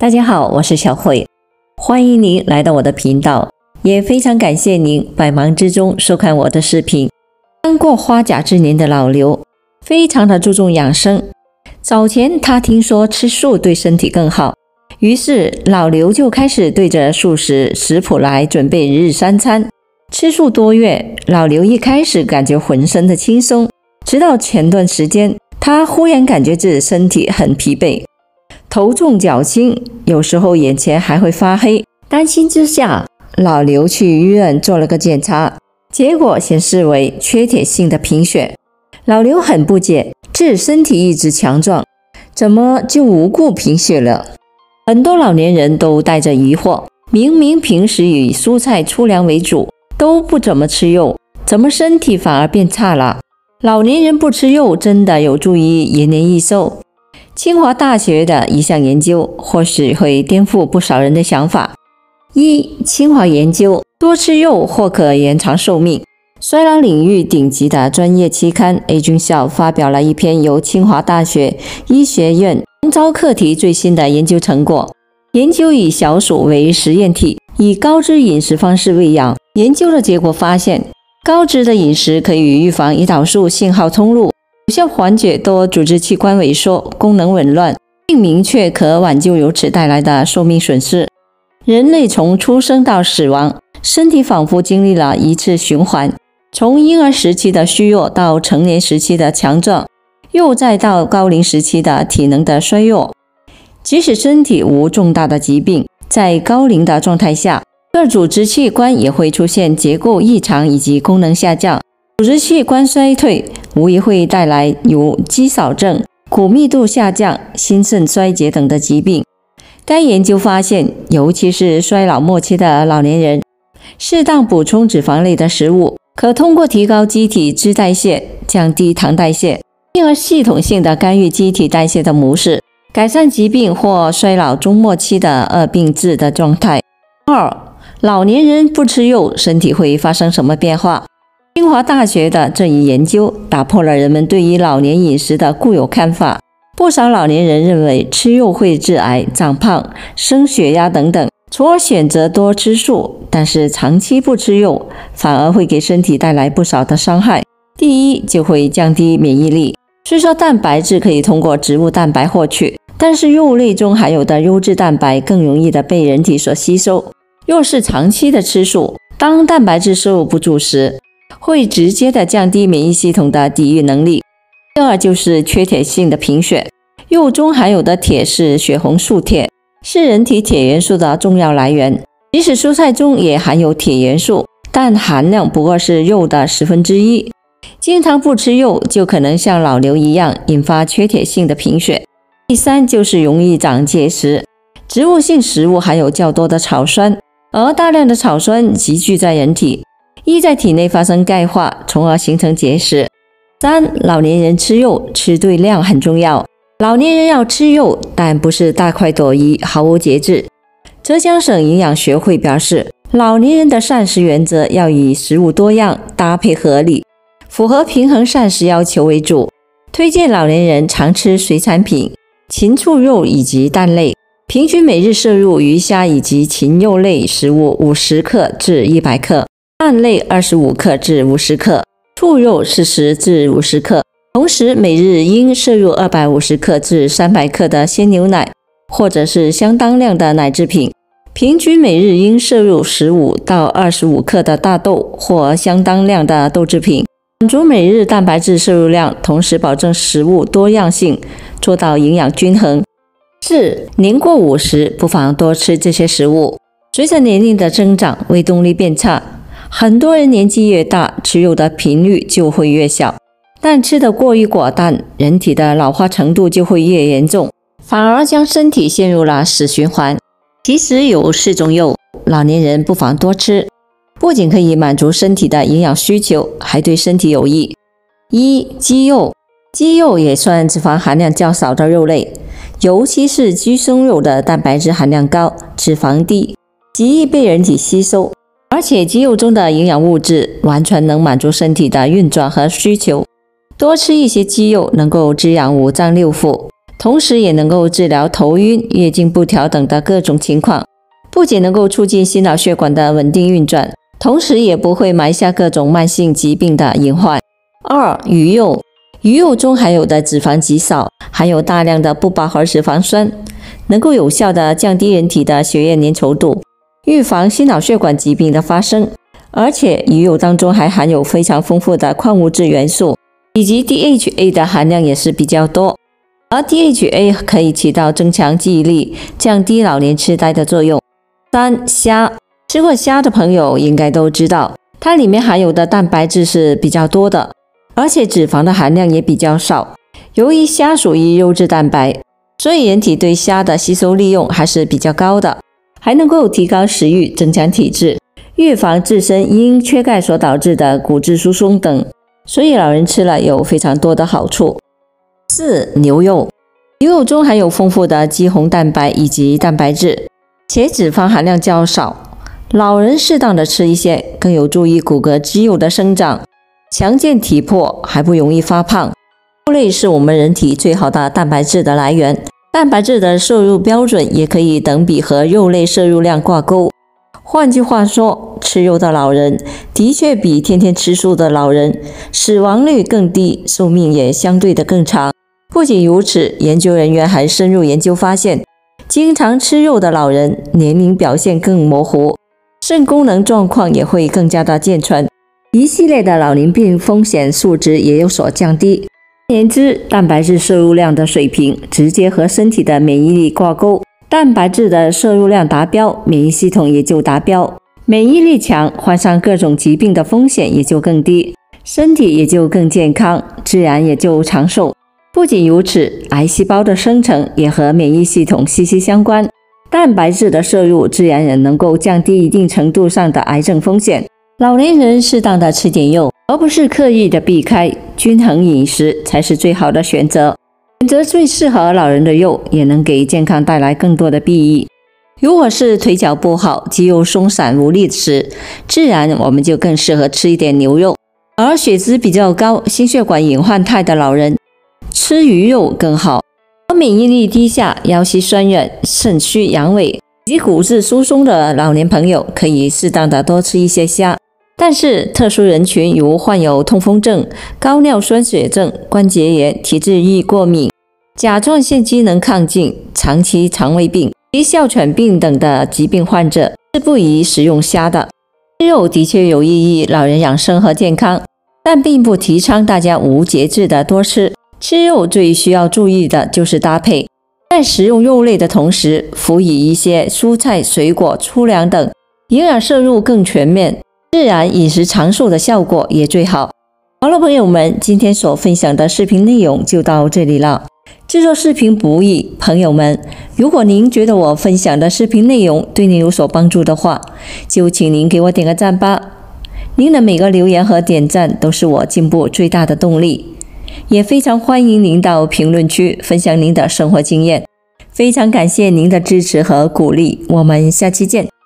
大家好，我是小慧，欢迎您来到我的频道，也非常感谢您百忙之中收看我的视频。刚过花甲之年的老刘，非常的注重养生。早前他听说吃素对身体更好，于是老刘就开始对着素食食谱来准备日三餐。吃素多月，老刘一开始感觉浑身的轻松，直到前段时间，他忽然感觉自己身体很疲惫，头重脚轻，有时候眼前还会发黑。担心之下，老刘去医院做了个检查，结果显示为缺铁性的贫血。老刘很不解，自己身体一直强壮，怎么就无故贫血了？很多老年人都带着疑惑，明明平时以蔬菜粗粮为主，都不怎么吃肉，怎么身体反而变差了？老年人不吃肉真的有助于延年益寿？清华大学的一项研究或许会颠覆不少人的想法。清华研究多吃肉或可延长寿命。衰老领域顶级的专业期刊《A 军校》发表了一篇由清华大学医学院中招课题最新的研究成果。研究以小鼠为实验体，以高脂饮食方式喂养。研究的结果发现，高脂的饮食可以预防胰岛素信号通路，有效缓解多组织器官萎缩、功能紊乱，并明确可挽救由此带来的寿命损失。人类从出生到死亡，身体仿佛经历了一次循环，从婴儿时期的虚弱到成年时期的强壮，又再到高龄时期的体能的衰弱。即使身体无重大的疾病，在高龄的状态下，各组织器官也会出现结构异常以及功能下降。组织器官衰退无疑会带来如肌少症、骨密度下降、心肾衰竭等的疾病。该研究发现，尤其是衰老末期的老年人，适当补充脂肪类的食物，可通过提高机体脂代谢，降低糖代谢，进而系统性的干预机体代谢的模式，改善疾病或衰老中末期的恶病质的状态。老年人不吃肉，身体会发生什么变化？清华大学的这一研究打破了人们对于老年饮食的固有看法。不少老年人认为吃肉会致癌、长胖、升血压等等，从而选择多吃素，但是长期不吃肉，反而会给身体带来不少的伤害。第一，就会降低免疫力。虽说蛋白质可以通过植物蛋白获取，但是肉类中含有的优质蛋白更容易的被人体所吸收。若是长期的吃素，当蛋白质摄入不足时，会直接的降低免疫系统的抵御能力。第二就是缺铁性的贫血。肉中含有的铁是血红素铁，是人体铁元素的重要来源。即使蔬菜中也含有铁元素，但含量不过是肉的1/10。经常不吃肉，就可能像老刘一样引发缺铁性的贫血。第三就是容易长结石。植物性食物含有较多的草酸，而大量的草酸集聚在人体，易在体内发生钙化，从而形成结石。三，老年人吃肉，吃对量很重要。老年人要吃肉，但不是大快朵颐、毫无节制。浙江省营养学会表示，老年人的膳食原则要以食物多样、搭配合理、符合平衡膳食要求为主，推荐老年人常吃水产品、禽畜肉以及蛋类，平均每日摄入鱼虾以及禽肉类食物50克至100克，蛋类25克至50克，兔肉40至50克。同时每日应摄入250克至300克的鲜牛奶，或者是相当量的奶制品，平均每日应摄入15到25克的大豆或相当量的豆制品，满足每日蛋白质摄入量，同时保证食物多样性，做到营养均衡。4. 年过50，不妨多吃这些食物。随着年龄的增长，胃动力变差，很多人年纪越大，吃肉的频率就会越小。但吃得过于寡淡，人体的老化程度就会越严重，反而将身体陷入了死循环。其实有4种肉，老年人不妨多吃，不仅可以满足身体的营养需求，还对身体有益。1. 鸡肉。鸡肉也算脂肪含量较少的肉类，尤其是鸡胸肉的蛋白质含量高，脂肪低，极易被人体吸收，而且鸡肉中的营养物质完全能满足身体的运转和需求。多吃一些鸡肉能够滋养五脏六腑，同时也能够治疗头晕、月经不调等的各种情况。不仅能够促进心脑血管的稳定运转，同时也不会埋下各种慢性疾病的隐患。2. 鱼肉。鱼肉中含有的脂肪极少，含有大量的不饱和脂肪酸，能够有效地降低人体的血液粘稠度，预防心脑血管疾病的发生。而且鱼肉当中还含有非常丰富的矿物质元素，以及 DHA 的含量也是比较多。而 DHA 可以起到增强记忆力、降低老年痴呆的作用。3. 虾。吃过虾的朋友应该都知道，它里面含有的蛋白质是比较多的，而且脂肪的含量也比较少。由于虾属于优质蛋白，所以人体对虾的吸收利用还是比较高的，还能够提高食欲、增强体质，预防自身因缺钙所导致的骨质疏松等，所以老人吃了有非常多的好处。4. 牛肉。牛肉中含有丰富的肌红蛋白以及蛋白质，且脂肪含量较少。老人适当的吃一些，更有助于骨骼肌肉的生长，强健体魄，还不容易发胖。肉类是我们人体最好的蛋白质的来源，蛋白质的摄入标准也可以等比和肉类摄入量挂钩。换句话说，吃肉的老人的确比天天吃素的老人死亡率更低，寿命也相对的更长。不仅如此，研究人员还深入研究发现，经常吃肉的老人年龄表现更模糊，肾功能状况也会更加的健全，一系列的老年病风险数值也有所降低。换言之，蛋白质摄入量的水平直接和身体的免疫力挂钩，蛋白质的摄入量达标，免疫系统也就达标，免疫力强，患上各种疾病的风险也就更低，身体也就更健康，自然也就长寿。不仅如此，癌细胞的生成也和免疫系统息息相关，蛋白质的摄入自然也能够降低一定程度上的癌症风险。老年人适当的吃点肉，而不是刻意的避开，均衡饮食才是最好的选择。选择最适合老人的肉，也能给健康带来更多的裨益。如果是腿脚不好、肌肉松散无力时，自然我们就更适合吃一点牛肉。而血脂比较高、心血管隐患态的老人，吃鱼肉更好。而免疫力低下、腰膝酸软、肾虚阳痿以及骨质疏松的老年朋友，可以适当的多吃一些虾。但是特殊人群如患有痛风症、高尿酸血症、关节炎、体质易过敏、甲状腺机能亢进、长期肠胃病及哮喘病等的疾病患者是不宜食用虾的。吃肉的确有益于老人养生和健康，但并不提倡大家无节制的多吃。吃肉最需要注意的就是搭配，在食用肉类的同时，辅以一些蔬菜、水果、粗粮等，营养摄入更全面，自然饮食长寿的效果也最好。好了，朋友们，今天所分享的视频内容就到这里了。制作视频不易，朋友们，如果您觉得我分享的视频内容对您有所帮助的话，就请您给我点个赞吧。您的每个留言和点赞都是我进步最大的动力，也非常欢迎您到评论区分享您的生活经验。非常感谢您的支持和鼓励，我们下期见。